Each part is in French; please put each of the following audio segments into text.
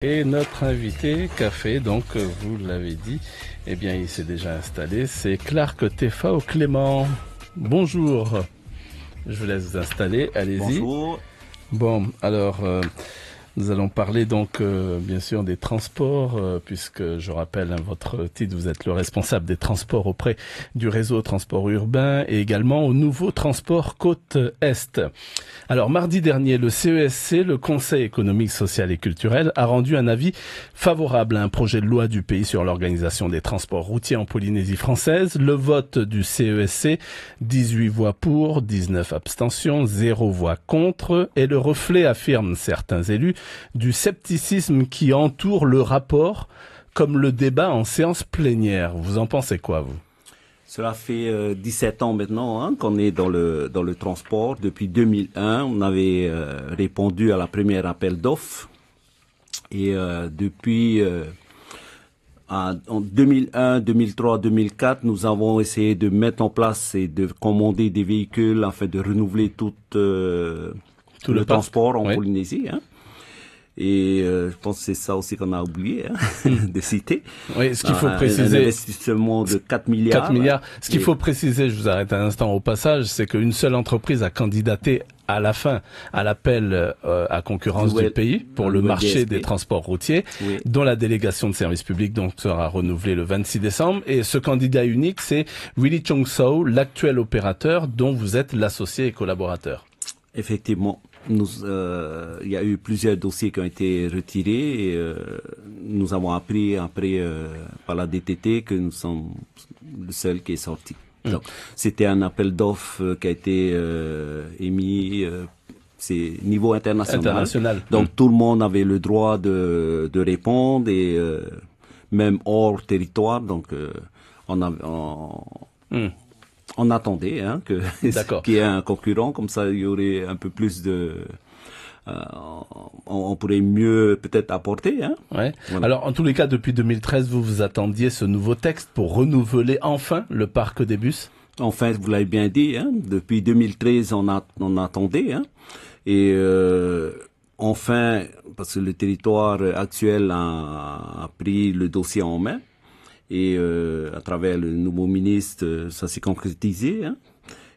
Et notre invité café, donc vous l'avez dit, eh bien il s'est déjà installé, c'est Clark Tefao Clément. Bonjour, je vous laisse vous installer, allez-y. Bonjour. Bon, alors nous allons parler donc bien sûr des transports, puisque je rappelle votre titre, vous êtes le responsable des transports auprès du réseau transport urbain et également au nouveau transport côte Est. Alors mardi dernier, le CESC, le Conseil économique, social et culturel, a rendu un avis favorable à un projet de loi du pays sur l'organisation des transports routiers en Polynésie française. Le vote du CESC, 18 voix pour, 19 abstentions, 0 voix contre, est le reflet, affirment certains élus, du scepticisme qui entoure le rapport, comme le débat en séance plénière. Vous en pensez quoi, vous ? Cela fait 17 ans maintenant qu'on est dans le transport. Depuis 2001, on avait répondu à la première appel d'offres. Et depuis en 2001, 2003, 2004, nous avons essayé de mettre en place et de commander des véhicules afin de renouveler tout le transport en Polynésie. Et je pense que c'est ça aussi qu'on a oublié de citer. Oui, ce qu'il faut préciser, un investissement de 4 milliards. 4 milliards. Ce qu'il faut préciser, je vous arrête un instant au passage, c'est qu'une seule entreprise a candidaté à la fin à l'appel à concurrence du pays pour le marché des transports routiers, dont la délégation de service public donc sera renouvelée le 26 décembre. Et ce candidat unique, c'est Willy Chong Sow, l'actuel opérateur dont vous êtes l'associé et collaborateur. Effectivement. Il y a eu plusieurs dossiers qui ont été retirés et nous avons appris après par la DTT que nous sommes le seul qui est sorti. Donc, c'était un appel d'offres qui a été émis, c'est niveau international. Donc tout le monde avait le droit de répondre et même hors territoire. Donc on attendait qu'il y ait un concurrent, comme ça il y aurait un peu plus de... on pourrait mieux peut-être apporter. Ouais. Voilà. Alors en tous les cas, depuis 2013, vous attendiez ce nouveau texte pour renouveler enfin le parc des bus? Enfin, vous l'avez bien dit, depuis 2013 on attendait. Et enfin, parce que le territoire actuel a pris le dossier en main. Et à travers le nouveau ministre, ça s'est concrétisé.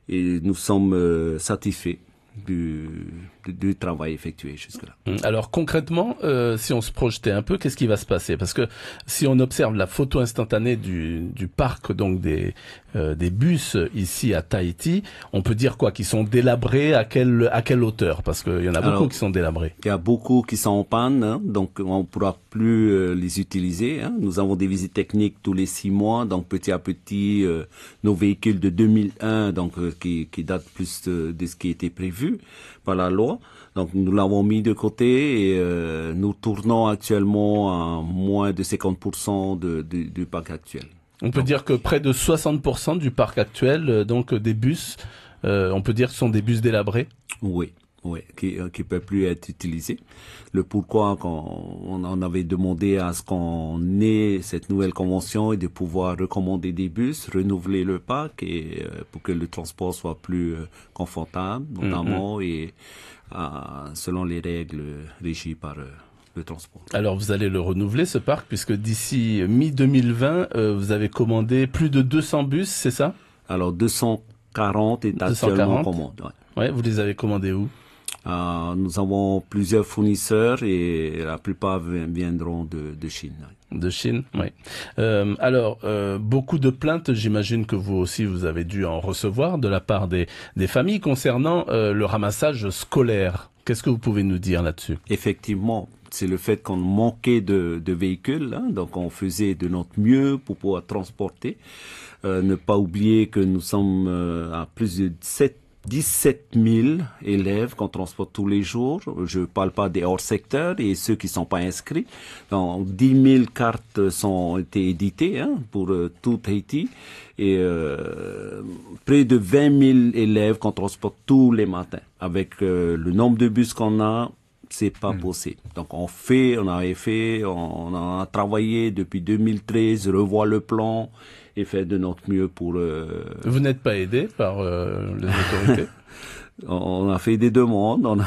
Et nous sommes satisfaits du travail effectué jusque-là. Alors concrètement, si on se projetait un peu, qu'est-ce qui va se passer? Parce que si on observe la photo instantanée du parc donc des bus ici à Tahiti, on peut dire quoi? Qu'ils sont délabrés à quelle hauteur? Parce qu'il y en a beaucoup qui sont délabrés. Il y a beaucoup qui sont en panne, donc on ne pourra plus les utiliser. Nous avons des visites techniques tous les 6 mois, donc petit à petit, nos véhicules de 2001, donc qui datent plus de ce qui était prévu par la loi. Donc nous l'avons mis de côté et nous tournons actuellement à moins de 50% du parc actuel. On peut dire que près de 60% du parc actuel, donc des bus, on peut dire que ce sont des bus délabrés? Oui, qui peuvent plus être utilisés. Le pourquoi on avait demandé à ce qu'on ait cette nouvelle convention et de pouvoir recommander des bus, renouveler le parc et pour que le transport soit plus confortable, notamment et selon les règles régies par le transport. Alors vous allez le renouveler ce parc puisque d'ici mi-2020 vous avez commandé plus de 200 bus, c'est ça? Alors 240 est actuellement en commande. Ouais, vous les avez commandés où? Nous avons plusieurs fournisseurs et la plupart viendront de Chine. De Chine, oui. Alors, beaucoup de plaintes, j'imagine que vous aussi, vous avez dû en recevoir de la part des familles concernant le ramassage scolaire. Qu'est-ce que vous pouvez nous dire là-dessus? Effectivement, c'est le fait qu'on manquait de véhicules, donc on faisait de notre mieux pour pouvoir transporter. Ne pas oublier que nous sommes à plus de 17 000 élèves qu'on transporte tous les jours. Je ne parle pas des hors-secteurs et ceux qui ne sont pas inscrits. Donc, 10 000 cartes ont été éditées pour tout Tahiti. Et près de 20 000 élèves qu'on transporte tous les matins. Avec le nombre de bus qu'on a, c'est pas possible. Donc on a travaillé depuis 2013, revoit le plan et fait de notre mieux pour... Vous n'êtes pas aidé par les autorités? On a fait des demandes, on a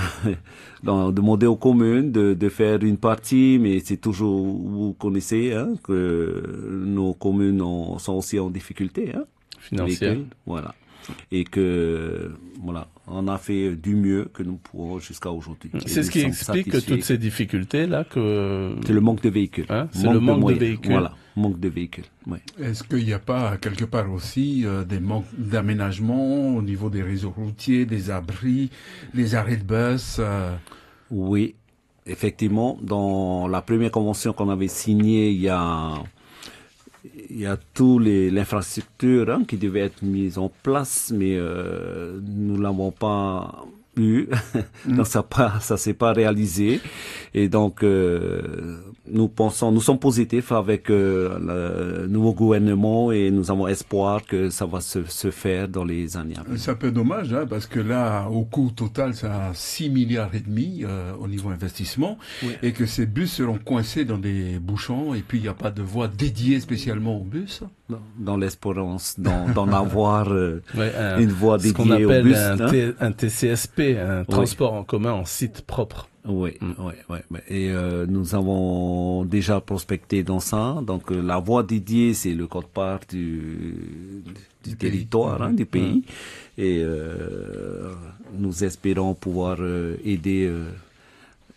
demandé aux communes de faire une partie, mais c'est toujours, vous connaissez, que nos communes sont aussi en difficulté, financière. Voilà. Et que, voilà, on a fait du mieux que nous pouvons jusqu'à aujourd'hui. C'est ce qui explique que toutes ces difficultés-là, c'est le manque de véhicules. C'est le manque de véhicules. Voilà, manque de véhicules. Ouais. Est-ce qu'il n'y a pas quelque part aussi des manques d'aménagement au niveau des réseaux routiers, des abris, les arrêts de bus Oui, effectivement, dans la première convention qu'on avait signée, il y a l'infrastructure qui devait être mise en place, mais nous l'avons pas eu, donc ça s'est pas réalisé, et donc nous sommes positifs avec le nouveau gouvernement et nous avons espoir que ça va se faire dans les années à venir. C'est un peu dommage, parce que là, au coût total, c'est à 6 milliards et demi au niveau investissement, oui. Et que ces bus seront coincés dans des bouchons, et puis il n'y a pas de voie dédiée spécialement aux bus. Dans l'espérance d'en avoir une voie dédiée aux bus. Ce qu'on appelle un TCSP, un transport en commun en site propre. Oui, oui. Et nous avons déjà prospecté dans ça. Donc la voie dédiée, c'est le code-part du territoire, du pays. Et nous espérons pouvoir aider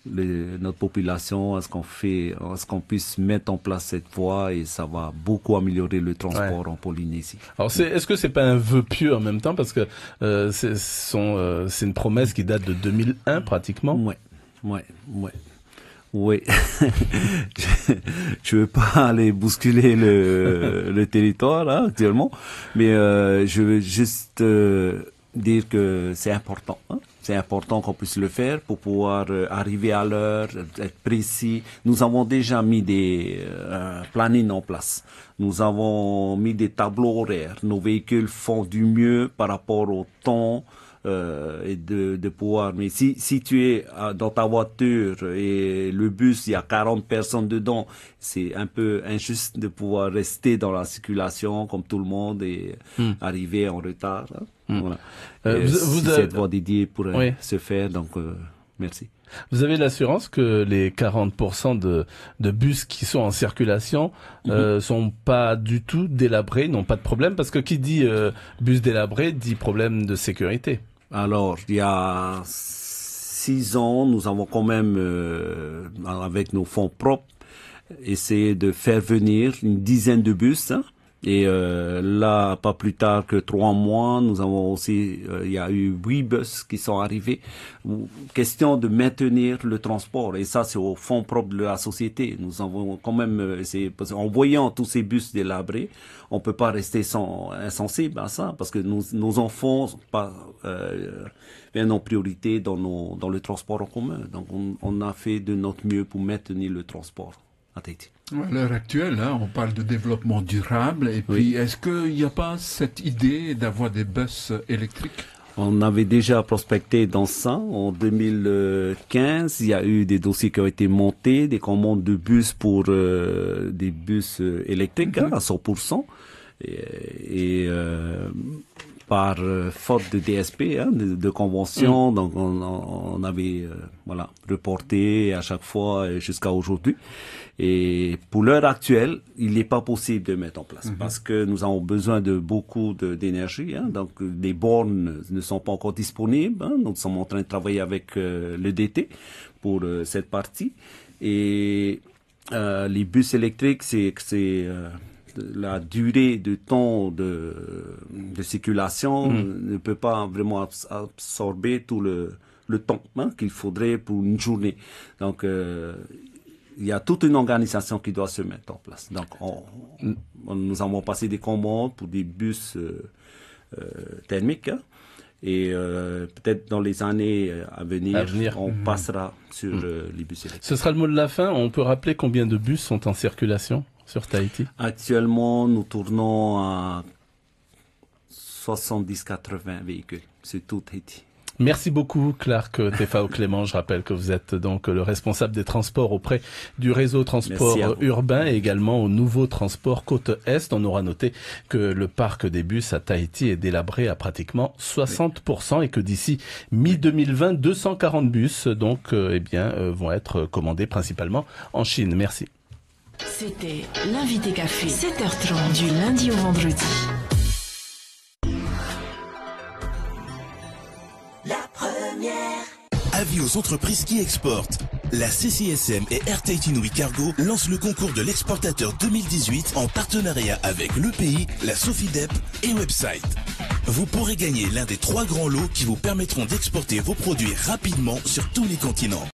notre population à ce qu'on puisse mettre en place cette voie, et ça va beaucoup améliorer le transport en Polynésie. Alors est-ce que c'est pas un vœu pieux en même temps, parce que c'est une promesse qui date de 2001 pratiquement. Oui. Je veux pas aller bousculer le territoire actuellement, mais je veux juste dire que c'est important. C'est important qu'on puisse le faire pour pouvoir arriver à l'heure, être précis. Nous avons déjà mis des plannings en place. Nous avons mis des tableaux horaires. Nos véhicules font du mieux par rapport au temps et de pouvoir. Mais si tu es dans ta voiture et le bus, il y a 40 personnes dedans, c'est un peu injuste de pouvoir rester dans la circulation comme tout le monde et arriver en retard. Voilà. Cette voie dédiée pourrait se faire, donc merci. Vous avez l'assurance que les 40% de bus qui sont en circulation sont pas du tout délabrés, n'ont pas de problème, parce que qui dit bus délabré dit problème de sécurité. Alors, il y a 6 ans, nous avons quand même, avec nos fonds propres, essayé de faire venir une dizaine de bus. Et là, pas plus tard que 3 mois, nous avons aussi, il y a eu 8 bus qui sont arrivés. Question de maintenir le transport. Et ça, c'est au fond propre de la société. Nous avons quand même essayé, parce qu'en voyant tous ces bus délabrés, on peut pas rester insensible à ça, parce que nos enfants sont pas viennent en priorité dans le transport en commun. Donc, on a fait de notre mieux pour maintenir le transport à Tahiti. À l'heure actuelle, on parle de développement durable, et puis est-ce qu'il n'y a pas cette idée d'avoir des bus électriques? On avait déjà prospecté dans ça. En 2015, il y a eu des dossiers qui ont été montés, des commandes de bus pour des bus électriques à 100%. Et par faute de DSP, de convention, donc on avait reporté à chaque fois jusqu'à aujourd'hui. Et pour l'heure actuelle, il n'est pas possible de mettre en place parce que nous avons besoin de beaucoup d'énergie. Donc les bornes ne sont pas encore disponibles. Nous sommes en train de travailler avec le DT pour cette partie. Et les bus électriques, c'est la durée de temps de circulation ne peut pas vraiment absorber tout le temps qu'il faudrait pour une journée. Donc il y a toute une organisation qui doit se mettre en place. Donc, nous avons passé des commandes pour des bus thermiques. Et peut-être dans les années à venir. On passera sur les bus électriques. Ce sera le mot de la fin. On peut rappeler combien de bus sont en circulation sur Tahiti? Actuellement, nous tournons à 70-80 véhicules sur tout Tahiti. Merci beaucoup Clark Tefao Clément. Je rappelle que vous êtes donc le responsable des transports auprès du réseau transport urbain et également au nouveau transport Côte Est. On aura noté que le parc des bus à Tahiti est délabré à pratiquement 60% et que d'ici mi-2020, 240 bus donc vont être commandés principalement en Chine. Merci. C'était l'invité café, 7h30 du lundi au vendredi. Avis aux entreprises qui exportent. La CCSM et Air Tahiti Nui Cargo lancent le concours de l'exportateur 2018 en partenariat avec l'EPI, la Sofidep et Website. Vous pourrez gagner l'un des 3 grands lots qui vous permettront d'exporter vos produits rapidement sur tous les continents.